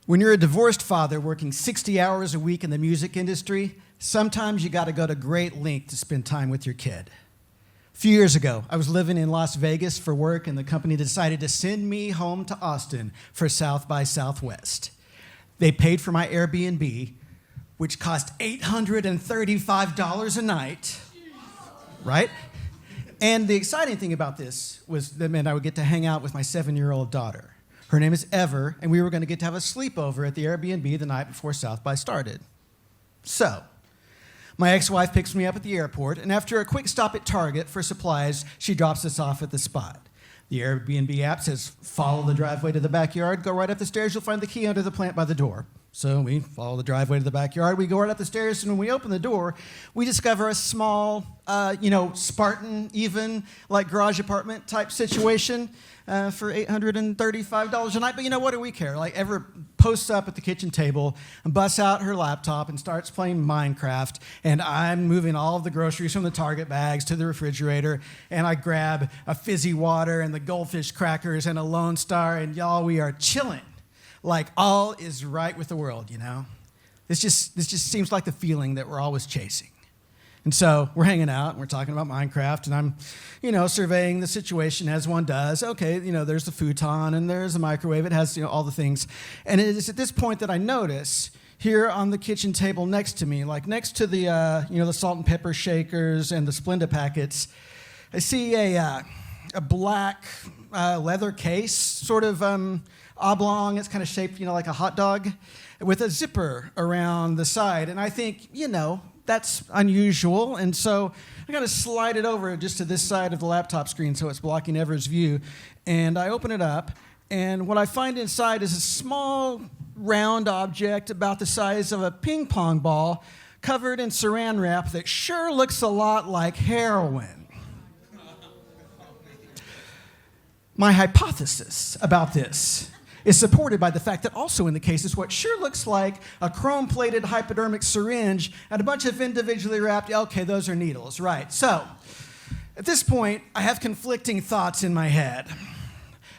When you're a divorced father working 60 hours a week in the music industry, sometimes you got to go to great length to spend time with your kid. A few years ago, I was living in Las Vegas for work, and the company decided to send me home to Austin for South by Southwest. They paid for my Airbnb, which cost $835 a night, right? And the exciting thing about this was that meant I would get to hang out with my 7-year-old daughter. Her name is Ever, and we were going to get to have a sleepover at the Airbnb the night before South by started. So, my ex-wife picks me up at the airport, and after a quick stop at Target for supplies, she drops us off at the spot. The Airbnb app says, follow the driveway to the backyard, go right up the stairs, you'll find the key under the plant by the door. So we follow the driveway to the backyard, we go right up the stairs, and when we open the door, we discover a small, Spartan, even, like garage apartment type situation for $835 a night. But what do we care? Like, Ever posts up at the kitchen table and busts out her laptop and starts playing Minecraft, and I'm moving all of the groceries from the Target bags to the refrigerator, and I grab a fizzy water and the goldfish crackers and a Lone Star, and y'all, we are chilling. Like, all is right with the world, This just seems like the feeling that we're always chasing. And so we're hanging out, and we're talking about Minecraft, and I'm, surveying the situation as one does. Okay, there's the futon, and there's the microwave. It has, all the things. And it is at this point that I notice here on the kitchen table next to me, like next to the, the salt and pepper shakers and the Splenda packets, I see a black leather case, sort of oblong. It's kind of shaped, like a hot dog, with a zipper around the side. And I think, that's unusual. And so I got to slide it over just to this side of the laptop screen so it's blocking Ever's view. And I open it up, and what I find inside is a small round object about the size of a ping pong ball covered in saran wrap that sure looks a lot like heroin. My hypothesis about this is supported by the fact that also in the case is what sure looks like a chrome-plated hypodermic syringe and a bunch of individually wrapped, okay, those are needles, right. So, at this point, I have conflicting thoughts in my head.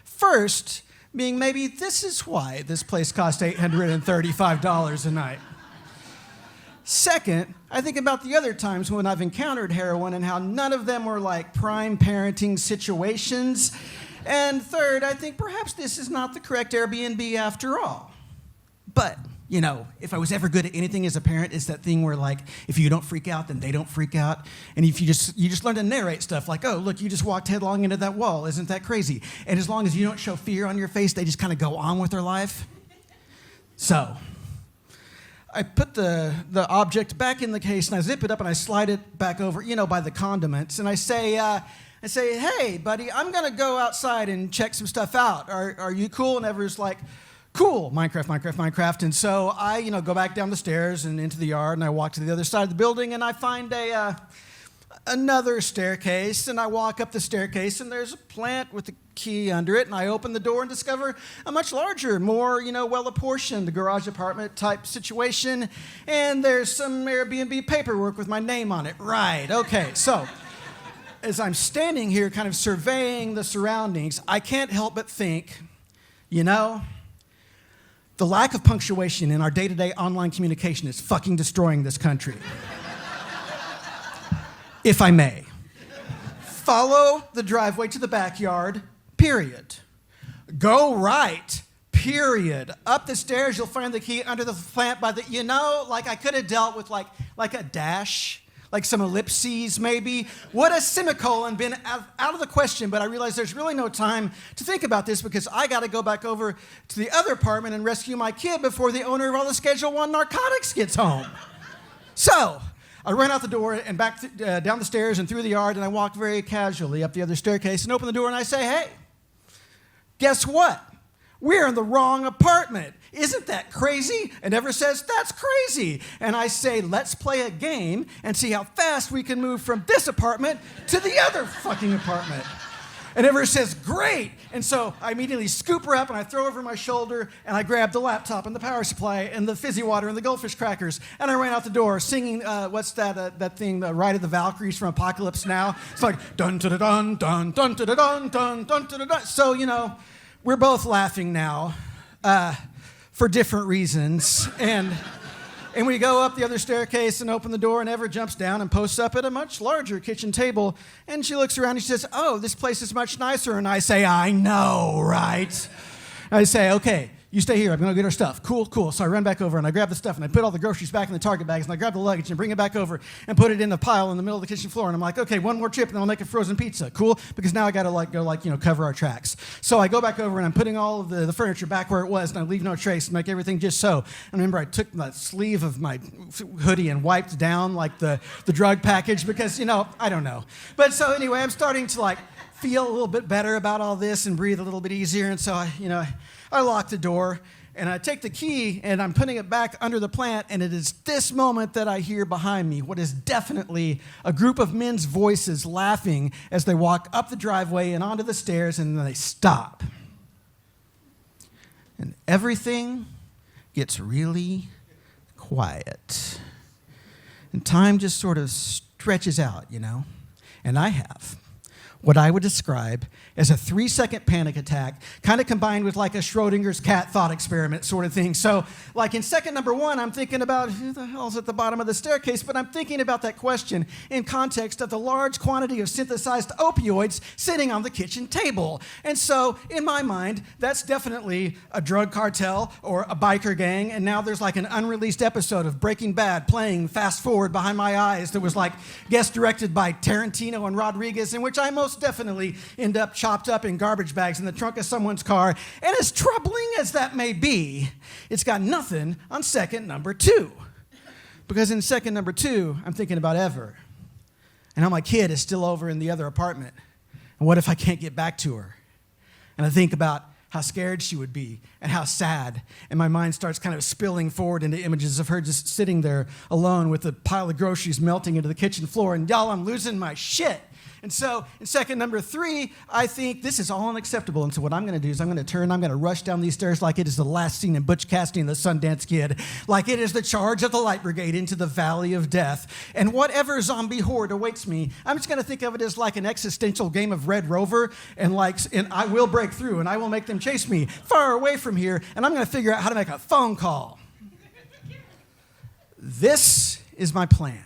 First, being maybe this is why this place cost $835 a night. Second, I think about the other times when I've encountered heroin and how none of them were like prime parenting situations. And third, I think perhaps this is not the correct Airbnb after all. But, if I was ever good at anything as a parent, it's that thing where, like, if you don't freak out, then they don't freak out. And if you just learn to narrate stuff like, oh, look, you just walked headlong into that wall. Isn't that crazy? And as long as you don't show fear on your face, they just kind of go on with their life. So, I put the object back in the case, and I zip it up, and I slide it back over, by the condiments. And I say, hey, buddy, I'm going to go outside and check some stuff out. Are you cool? And Ever's like, cool, Minecraft. And so I, go back down the stairs and into the yard, and I walk to the other side of the building, and I find another staircase, and I walk up the staircase, and there's a plant with a key under it, and I open the door and discover a much larger, more, well-apportioned garage apartment type situation, and there's some Airbnb paperwork with my name on it. Right, okay, so as I'm standing here kind of surveying the surroundings, I can't help but think, the lack of punctuation in our day-to-day online communication is fucking destroying this country. If I may. Follow the driveway to the backyard, period. Go right, period. Up the stairs, you'll find the key under the plant by the, like I could have dealt with like a dash, like some ellipses maybe. Would a semicolon been out of the question, but I realize there's really no time to think about this because I got to go back over to the other apartment and rescue my kid before the owner of all the Schedule I narcotics gets home. So, I run out the door and back down the stairs and through the yard, and I walk very casually up the other staircase and open the door, and I say, hey, guess what? We're in the wrong apartment. Isn't that crazy? And Ever says, that's crazy. And I say, let's play a game and see how fast we can move from this apartment to the other fucking apartment. And Ever says, great. And so I immediately scoop her up, and I throw her over my shoulder, and I grab the laptop and the power supply and the fizzy water and the goldfish crackers, and I ran out the door singing, what's that thing, the Ride of the Valkyries from Apocalypse Now? It's like, dun-da-da-dun, dun, dun-da-da-dun, dun, dun-da-da-dun. So, we're both laughing now. for different reasons. And we go up the other staircase and open the door, and Ever jumps down and posts up at a much larger kitchen table. And she looks around and she says, "Oh, this place is much nicer." And I say, "I know, right?" I say, "Okay, you stay here. I'm going to get our stuff." Cool, cool. So I run back over and I grab the stuff and I put all the groceries back in the Target bags and I grab the luggage and bring it back over and put it in the pile in the middle of the kitchen floor. And I'm like, "Okay, one more trip and then I'll make a frozen pizza." Cool, because now I got to go cover our tracks. So I go back over and I'm putting all of the furniture back where it was and I leave no trace and make everything just so. And remember, I took the sleeve of my hoodie and wiped down like the drug package because, I don't know. But so anyway, I'm starting to feel a little bit better about all this and breathe a little bit easier. And so I lock the door. And I take the key, and I'm putting it back under the plant, and it is this moment that I hear behind me what is definitely a group of men's voices laughing as they walk up the driveway and onto the stairs, and then they stop. And everything gets really quiet. And time just sort of stretches out, And I have what I would describe as a 3-second panic attack, kind of combined with like a Schrodinger's cat thought experiment sort of thing. So like in second number 1, I'm thinking about who the hell's at the bottom of the staircase, but I'm thinking about that question in context of the large quantity of synthesized opioids sitting on the kitchen table. And so in my mind, that's definitely a drug cartel or a biker gang. And now there's like an unreleased episode of Breaking Bad playing fast forward behind my eyes that was like guest directed by Tarantino and Rodriguez, in which I most definitely end up chopped up in garbage bags in the trunk of someone's car. And as troubling as that may be, it's got nothing on second number 2. Because in second number 2, I'm thinking about Ever. And how my kid is still over in the other apartment. And what if I can't get back to her? And I think about how scared she would be and how sad. And my mind starts kind of spilling forward into images of her just sitting there alone with a pile of groceries melting into the kitchen floor. And y'all, I'm losing my shit. And so in second number 3, I think this is all unacceptable. And so what I'm going to do is I'm going to rush down these stairs like it is the last scene in Butch Cassidy and the Sundance Kid, like it is the charge of the Light Brigade into the Valley of Death. And whatever zombie horde awaits me, I'm just going to think of it as like an existential game of Red Rover, and I will break through and I will make them chase me far away from here, and I'm going to figure out how to make a phone call. This is my plan.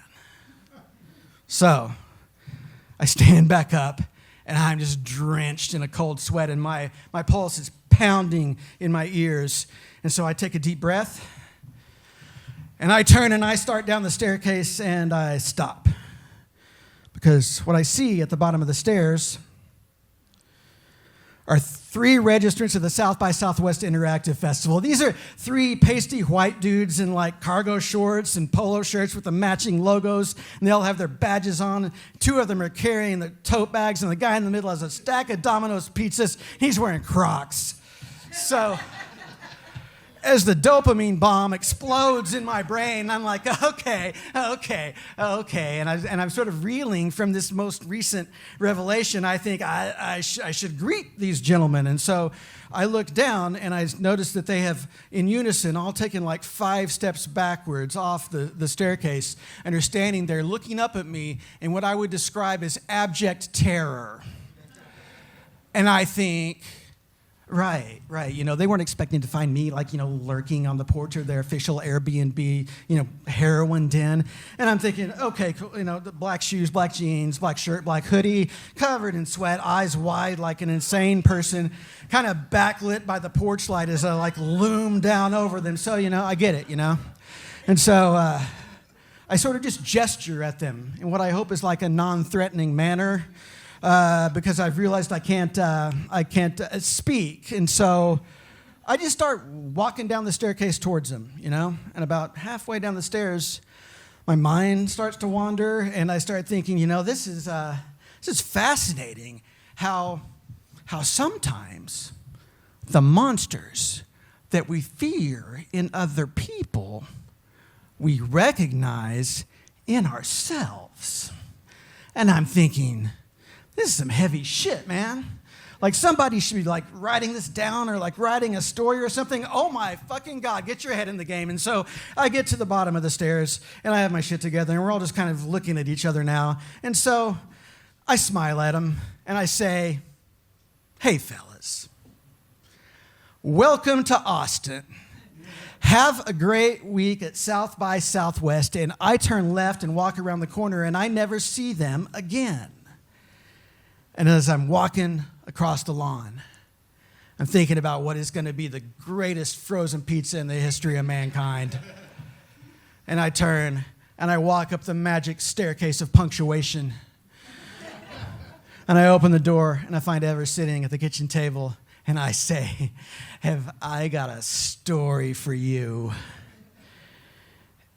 So I stand back up, and I'm just drenched in a cold sweat, and my pulse is pounding in my ears. And so I take a deep breath, and I turn, and I start down the staircase, and I stop. Because what I see at the bottom of the stairs are 3 registrants of the South by Southwest Interactive Festival. These are 3 pasty white dudes in like cargo shorts and polo shirts with the matching logos, and they all have their badges on. 2 of them are carrying the tote bags, and the guy in the middle has a stack of Domino's pizzas. He's wearing Crocs. So as the dopamine bomb explodes in my brain, I'm like, okay. And I'm sort of reeling from this most recent revelation. I think I should greet these gentlemen. And so I look down, and I notice that they have, in unison, all taken like 5 steps backwards off the staircase, and are standing there looking up at me in what I would describe as abject terror. And I think, Right. They weren't expecting to find me lurking on the porch of their official Airbnb, heroin den. And I'm thinking, okay, cool, the black shoes, black jeans, black shirt, black hoodie, covered in sweat, eyes wide like an insane person, kind of backlit by the porch light as I loom down over them. So, I get it, And so I sort of just gesture at them in what I hope is like a non-threatening manner. Because I've realized I can't speak. And so I just start walking down the staircase towards them, And about halfway down the stairs, my mind starts to wander, and I start thinking, this is fascinating how sometimes the monsters that we fear in other people, we recognize in ourselves. And I'm thinking, this is some heavy shit, man. Somebody should be writing this down or writing a story or something. Oh my fucking God, get your head in the game. And so I get to the bottom of the stairs, and I have my shit together, and we're all just kind of looking at each other now. And so I smile at them, and I say, "Hey fellas, welcome to Austin. Have a great week at South by Southwest, and I turn left and walk around the corner, and I never see them again. And as I'm walking across the lawn, I'm thinking about what is going to be the greatest frozen pizza in the history of mankind. And I turn, and I walk up the magic staircase of punctuation. And I open the door, and I find Ever sitting at the kitchen table, and I say, have I got a story for you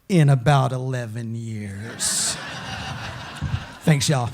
in about 11 years. Thanks, y'all.